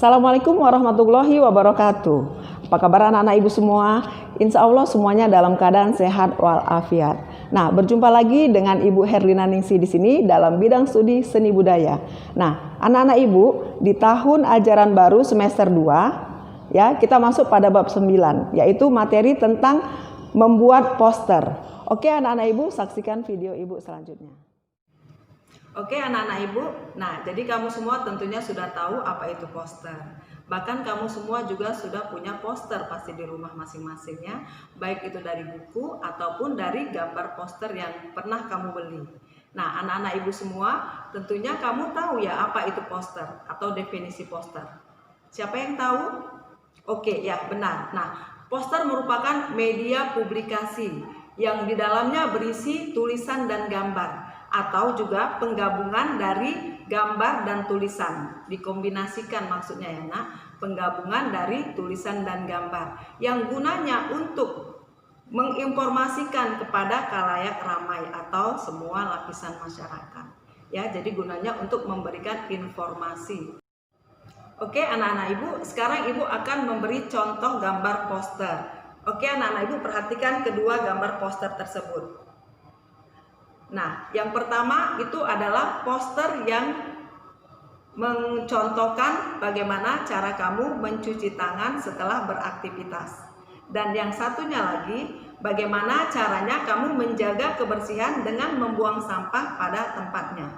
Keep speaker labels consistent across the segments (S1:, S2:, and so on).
S1: Assalamualaikum warahmatullahi wabarakatuh. Apa kabar anak-anak ibu semua? Insya Allah semuanya dalam keadaan sehat walafiat. Nah, berjumpa lagi dengan Ibu Herlina Ningsi di sini dalam bidang studi seni budaya. Nah, anak-anak ibu, di tahun ajaran baru semester 2, ya, kita masuk pada bab 9, yaitu materi tentang membuat poster. Oke, anak-anak ibu, saksikan video ibu selanjutnya. Oke anak-anak ibu, nah jadi kamu semua tentunya sudah tahu apa itu poster. Bahkan kamu semua juga sudah punya poster pasti di rumah masing-masingnya, baik itu dari buku ataupun dari gambar poster yang pernah kamu beli. Nah anak-anak ibu semua tentunya kamu tahu ya apa itu poster atau definisi poster. Siapa yang tahu? Oke ya benar. Nah poster merupakan media publikasi yang di dalamnya berisi tulisan dan gambar, atau juga penggabungan dari gambar dan tulisan, dikombinasikan maksudnya ya nak, penggabungan dari tulisan dan gambar yang gunanya untuk menginformasikan kepada khalayak ramai atau semua lapisan masyarakat ya, jadi gunanya untuk memberikan informasi. Oke anak-anak ibu, sekarang ibu akan memberi contoh gambar poster. Oke anak-anak ibu, perhatikan kedua gambar poster tersebut. Nah, yang pertama itu adalah poster yang mencontohkan bagaimana cara kamu mencuci tangan setelah beraktivitas. Dan yang satunya lagi, bagaimana caranya kamu menjaga kebersihan dengan membuang sampah pada tempatnya.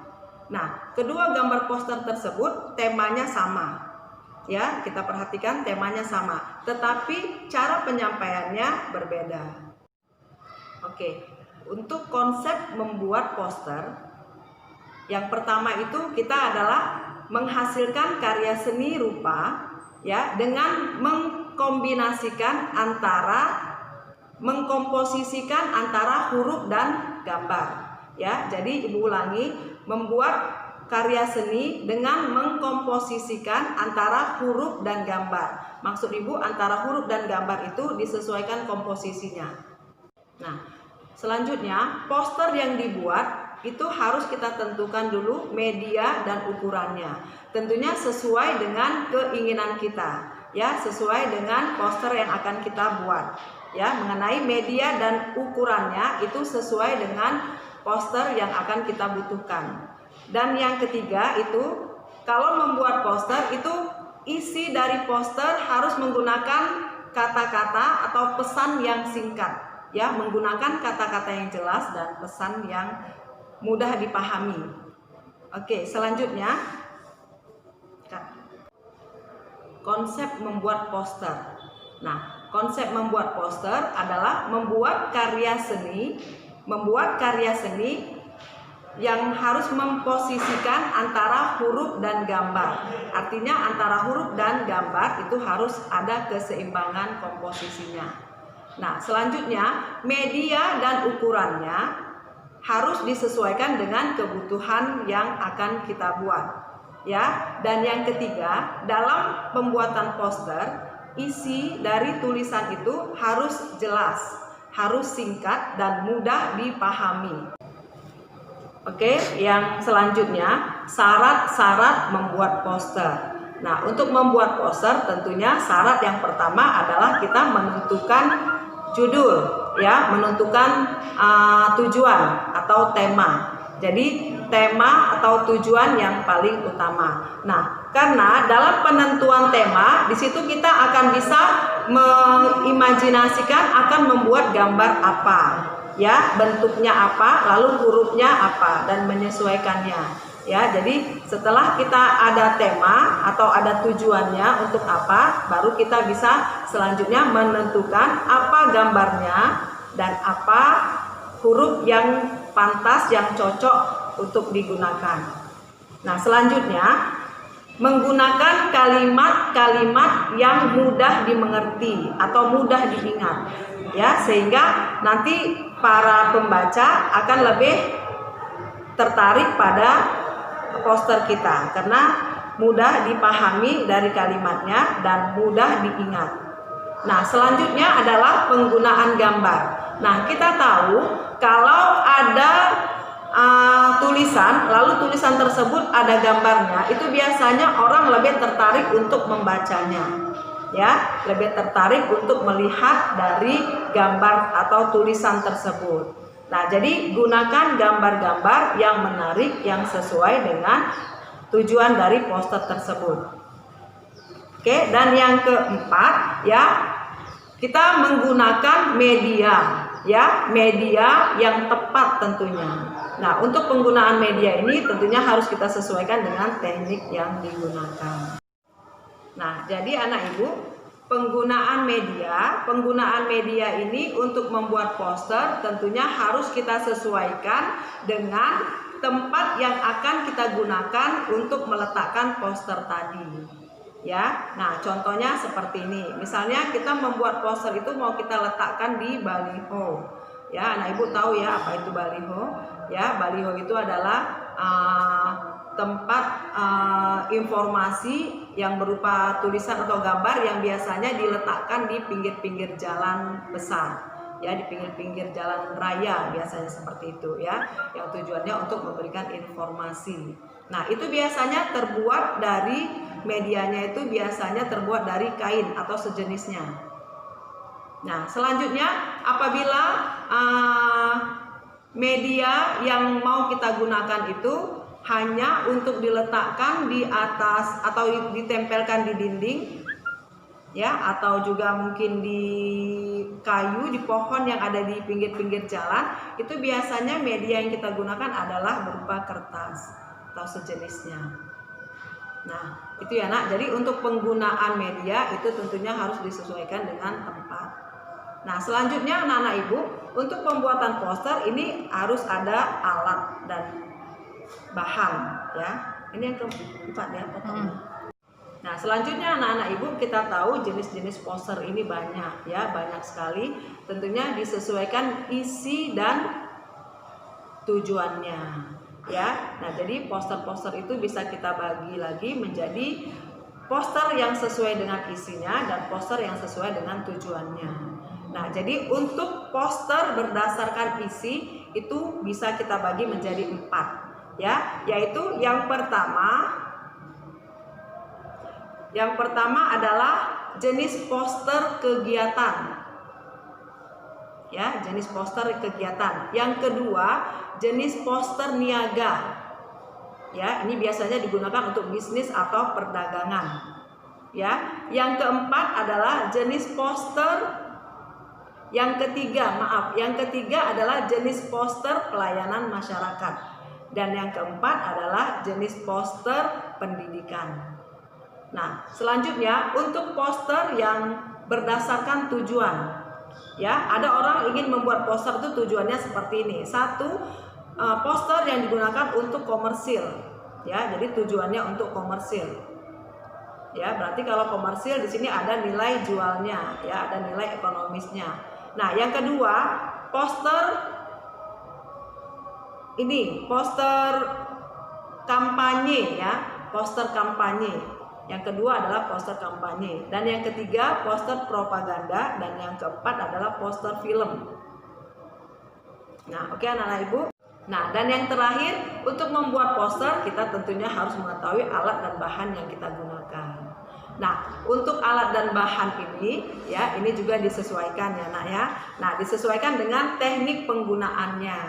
S1: Nah, kedua gambar poster tersebut temanya sama. Ya, kita perhatikan temanya sama, tetapi cara penyampaiannya berbeda. Oke. Untuk konsep membuat poster, yang pertama itu kita adalah menghasilkan karya seni rupa ya, dengan mengkomposisikan antara huruf dan gambar ya. Jadi ibu ulangi, membuat karya seni dengan mengkomposisikan antara huruf dan gambar. Maksud ibu antara huruf dan gambar itu disesuaikan komposisinya. Nah, selanjutnya, poster yang dibuat itu harus kita tentukan dulu media dan ukurannya. Tentunya sesuai dengan keinginan kita, ya, sesuai dengan poster yang akan kita buat. Ya, mengenai media dan ukurannya itu sesuai dengan poster yang akan kita butuhkan. Dan yang ketiga itu, kalau membuat poster itu isi dari poster harus menggunakan kata-kata atau pesan yang singkat. Ya, menggunakan kata-kata yang jelas dan pesan yang mudah dipahami. Oke, selanjutnya konsep membuat poster. Nah, konsep membuat poster adalah membuat karya seni yang harus memposisikan antara huruf dan gambar. Artinya antara huruf dan gambar itu harus ada keseimbangan komposisinya. Nah, selanjutnya media dan ukurannya harus disesuaikan dengan kebutuhan yang akan kita buat. Ya, dan yang ketiga, dalam pembuatan poster, isi dari tulisan itu harus jelas, harus singkat dan mudah dipahami. Oke, yang selanjutnya, syarat-syarat membuat poster. Nah, untuk membuat poster tentunya syarat yang pertama adalah kita menentukan judul, ya, menentukan tujuan atau tema. Jadi tema atau tujuan yang paling utama. Nah, karena dalam penentuan tema di situ kita akan bisa mengimajinasikan akan membuat gambar apa, ya, bentuknya apa, lalu hurufnya apa dan menyesuaikannya. Ya, jadi setelah kita ada tema atau ada tujuannya untuk apa, baru kita bisa selanjutnya menentukan apa gambarnya dan apa huruf yang pantas, yang cocok untuk digunakan. Nah, selanjutnya menggunakan kalimat-kalimat yang mudah dimengerti atau mudah diingat, ya, sehingga nanti para pembaca akan lebih tertarik pada poster kita karena mudah dipahami dari kalimatnya dan mudah diingat. Nah, selanjutnya adalah penggunaan gambar. Nah, kita tahu kalau ada tulisan, lalu tulisan tersebut ada gambarnya, itu biasanya orang lebih tertarik untuk membacanya, ya, lebih tertarik untuk melihat dari gambar atau tulisan tersebut. Nah, jadi gunakan gambar-gambar yang menarik yang sesuai dengan tujuan dari poster tersebut. Oke, dan yang keempat, ya, kita menggunakan media, ya, media yang tepat tentunya. Nah, untuk penggunaan media ini tentunya harus kita sesuaikan dengan teknik yang digunakan. Nah, jadi anak ibu, penggunaan media ini untuk membuat poster tentunya harus kita sesuaikan dengan tempat yang akan kita gunakan untuk meletakkan poster tadi. Ya, nah contohnya seperti ini. Misalnya kita membuat poster itu mau kita letakkan di baliho. Ya, anak ibu tahu ya apa itu baliho? Ya, baliho itu adalah tempat informasi yang berupa tulisan atau gambar yang biasanya diletakkan di pinggir-pinggir jalan besar, ya, di pinggir-pinggir jalan raya biasanya seperti itu, ya, yang tujuannya untuk memberikan informasi. Nah, itu biasanya terbuat dari medianya, itu biasanya terbuat dari kain atau sejenisnya. Nah, selanjutnya apabila media yang mau kita gunakan itu hanya untuk diletakkan di atas atau ditempelkan di dinding, ya, atau juga mungkin di kayu, di pohon yang ada di pinggir-pinggir jalan, itu biasanya media yang kita gunakan adalah berupa kertas atau sejenisnya. Nah, itu ya nak. Jadi untuk penggunaan media itu tentunya harus disesuaikan dengan tempat. Nah, selanjutnya anak-anak ibu, untuk pembuatan poster ini harus ada alat dan bahan, ya. Ini yang keempat ya potongnya. Nah, selanjutnya anak-anak ibu, kita tahu jenis-jenis poster ini banyak, ya, banyak sekali. Tentunya disesuaikan isi dan tujuannya, ya. Nah, jadi poster-poster itu bisa kita bagi lagi menjadi poster yang sesuai dengan isinya dan poster yang sesuai dengan tujuannya. Nah, jadi untuk poster berdasarkan isi itu bisa kita bagi menjadi 4, ya, yaitu yang pertama adalah jenis poster kegiatan, ya, jenis poster kegiatan. Yang kedua, jenis poster niaga, ya, ini biasanya digunakan untuk bisnis atau perdagangan, ya. Yang keempat adalah jenis poster yang ketiga adalah jenis poster pelayanan masyarakat, dan yang keempat adalah jenis poster pendidikan. Nah, selanjutnya untuk poster yang berdasarkan tujuan, ya, ada orang ingin membuat poster itu tujuannya seperti ini. Satu, poster yang digunakan untuk komersil, ya, jadi tujuannya untuk komersil, ya, berarti kalau komersil di sini ada nilai jualnya, ya, ada nilai ekonomisnya. Nah, yang kedua, poster ini poster kampanye, ya, poster kampanye. Yang kedua adalah poster kampanye, dan yang ketiga poster propaganda, dan yang keempat adalah poster film. Nah, oke anak-anak ibu. Nah, dan yang terakhir, untuk membuat poster kita tentunya harus mengetahui alat dan bahan yang kita gunakan. Nah, untuk alat dan bahan ini, ya, ini juga disesuaikan ya nak, ya. Nah, disesuaikan dengan teknik penggunaannya,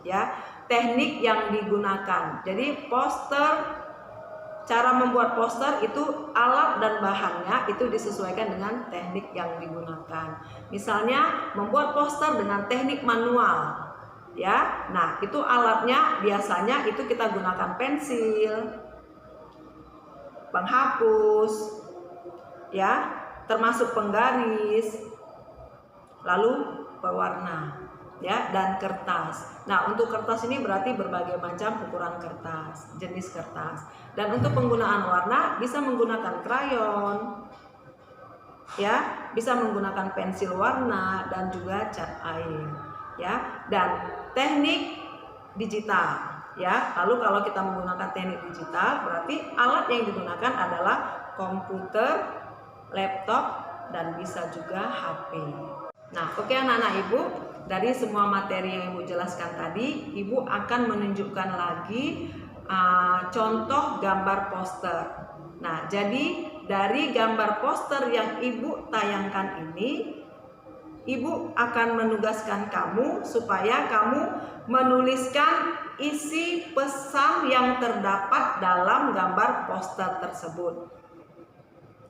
S1: ya, teknik yang digunakan. Jadi cara membuat poster itu alat dan bahannya itu disesuaikan dengan teknik yang digunakan. Misalnya membuat poster dengan teknik manual, ya. Nah, itu alatnya biasanya itu kita gunakan pensil, penghapus, ya, termasuk penggaris, lalu pewarna, ya, dan kertas. Nah, untuk kertas ini berarti berbagai macam ukuran kertas, jenis kertas. Dan untuk penggunaan warna bisa menggunakan krayon, ya, bisa menggunakan pensil warna dan juga cat air, ya, dan teknik digital, ya. Lalu kalau kita menggunakan teknik digital berarti alat yang digunakan adalah komputer, laptop, dan bisa juga HP. Nah, oke anak-anak ibu, dari semua materi yang Ibu jelaskan tadi, Ibu akan menunjukkan lagi contoh gambar poster. Nah, jadi dari gambar poster yang Ibu tayangkan ini, Ibu akan menugaskan kamu supaya kamu menuliskan isi pesan yang terdapat dalam gambar poster tersebut.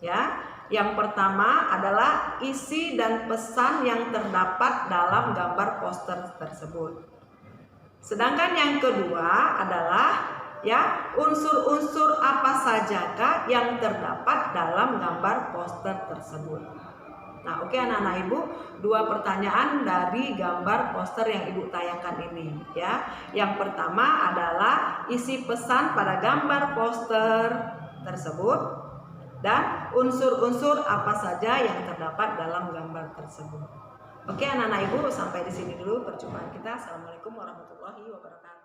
S1: Ya, yang pertama adalah isi dan pesan yang terdapat dalam gambar poster tersebut. Sedangkan yang kedua adalah ya, unsur-unsur apa sajakah yang terdapat dalam gambar poster tersebut. Nah, oke anak-anak Ibu, dua pertanyaan dari gambar poster yang Ibu tayangkan ini ya. Yang pertama adalah isi pesan pada gambar poster tersebut dan unsur-unsur apa saja yang terdapat dalam gambar tersebut. Oke anak-anak Ibu, sampai di sini dulu perjumpaan kita. Assalamualaikum warahmatullahi wabarakatuh.